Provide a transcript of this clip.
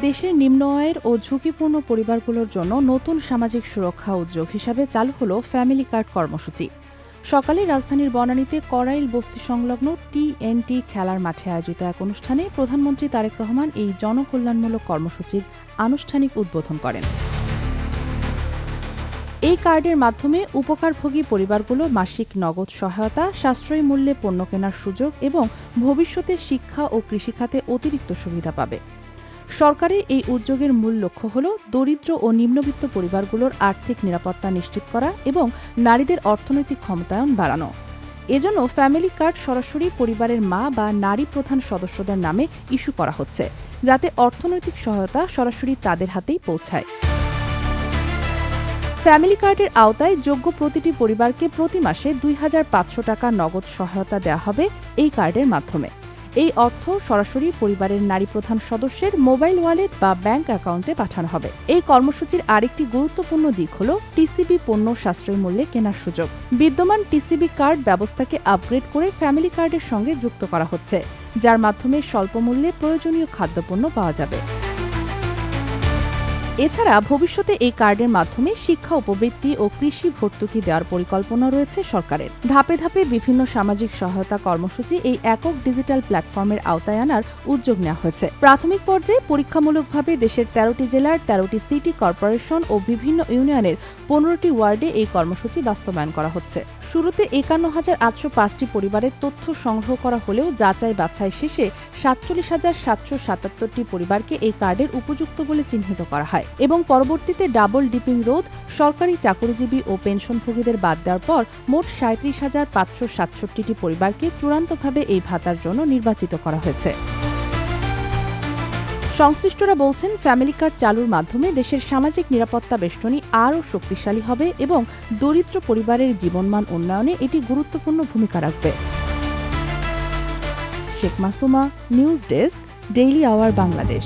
দেশের নিম্ন আয়ের ও ঝুঁকিপূর্ণ পরিবারগুলোর জন্য নতুন সামাজিক সুরক্ষা উদ্যোগ হিসাবে চালু হলো ফ্যামিলি কার্ড কর্মসূচি। সকালে রাজধানীর বনানীতে করাইল বস্তি সংলগ্ন টিএনটি খেলার মাঠে আয়োজিত এক অনুষ্ঠানে প্রধানমন্ত্রী তারেক রহমান এই জনকল্যাণমূলক কর্মসূচির আনুষ্ঠানিক উদ্বোধন করেন। এই কার্ডের মাধ্যমে উপকারভোগী পরিবারগুলো মাসিক নগদ সহায়তা, সাশ্রয়ী মূল্যে পণ্য কেনার সুযোগ এবং ভবিষ্যতে শিক্ষা ও কৃষিখাতে অতিরিক্ত সুবিধা পাবে। সরকারের এই উদ্যোগের মূল লক্ষ্য হল দরিদ্র ও নিম্নবিত্ত পরিবারগুলোর আর্থিক নিরাপত্তা নিশ্চিত করা এবং নারীদের অর্থনৈতিক ক্ষমতায়ন বাড়ানো। এজন্য ফ্যামিলি কার্ড সরাসরি পরিবারের মা বা নারী প্রধান সদস্যদের নামে ইস্যু করা হচ্ছে, যাতে অর্থনৈতিক সহায়তা সরাসরি তাদের হাতেই পৌঁছায়। ফ্যামিলি কার্ডের আওতায় যোগ্য প্রতিটি পরিবারকে প্রতি মাসে ২৫০০ টাকা নগদ সহায়তা দেওয়া হবে এই কার্ডের মাধ্যমে। এই অর্থ সরাসরি পরিবারের নারী প্রধান সদস্যের মোবাইল ওয়ালেট বা ব্যাংক অ্যাকাউন্টে পাঠানো হবে। এই কর্মসূচির আরেকটি গুরুত্বপূর্ণ দিক হল টিসিবি পণ্য সাশ্রয়ী মূল্যে কেনার সুযোগ। বিদ্যমান টিসিবি কার্ড ব্যবস্থাকে আপগ্রেড করে ফ্যামিলি কার্ডের সঙ্গে যুক্ত করা হচ্ছে, যার মাধ্যমে স্বল্প মূল্যে প্রয়োজনীয় খাদ্যপণ্য পাওয়া যাবে। এছাড়া ভবিষ্যতে এই কার্ডের মাধ্যমে শিক্ষা উপবৃত্তি ও কৃষি ভর্তুকি দেওয়ার পরিকল্পনা রয়েছে সরকারের। ধাপে ধাপে বিভিন্ন সামাজিক সহায়তা কর্মসূচি এই একক ডিজিটাল প্ল্যাটফর্মের আওতায় আনার উদ্যোগ নেওয়া হয়েছে। প্রাথমিক পর্যায়ে পরীক্ষামূলকভাবে দেশের ১৩টি জেলার ১৩টি সিটি কর্পোরেশন ও বিভিন্ন ইউনিয়নের ১৫টি ওয়ার্ডে এই কর্মসূচি বাস্তবায়ন করা হচ্ছে। শুরুতে ৫১,৮০৫টি পরিবারের তথ্য সংগ্রহ করা হলেও যাচাই বাছাই শেষে ৪৭,৭৭৭টি পরিবারকে এই কার্ডের উপযুক্ত বলে চিহ্নিত করা হয় এবং পরবর্তীতে ডাবল ডিপিং রোধ, সরকারি চাকরিজীবী ও পেনশনভোগীদের বাদ দেওয়ার পর মোট ৩৭,৫৬৭টি পরিবারকে চূড়ান্তভাবে এই ভাতার জন্য নির্বাচিত করা হয়েছে। সংশ্লিষ্টরা বলছেন, ফ্যামিলি কার্ড চালুর মাধ্যমে দেশের সামাজিক নিরাপত্তা বেষ্টনী আরও শক্তিশালী হবে এবং দরিদ্র পরিবারের জীবনমান উন্নয়নে এটি গুরুত্বপূর্ণ ভূমিকা রাখবে। Sheikh Masuma, news desk, daily our Bangladesh.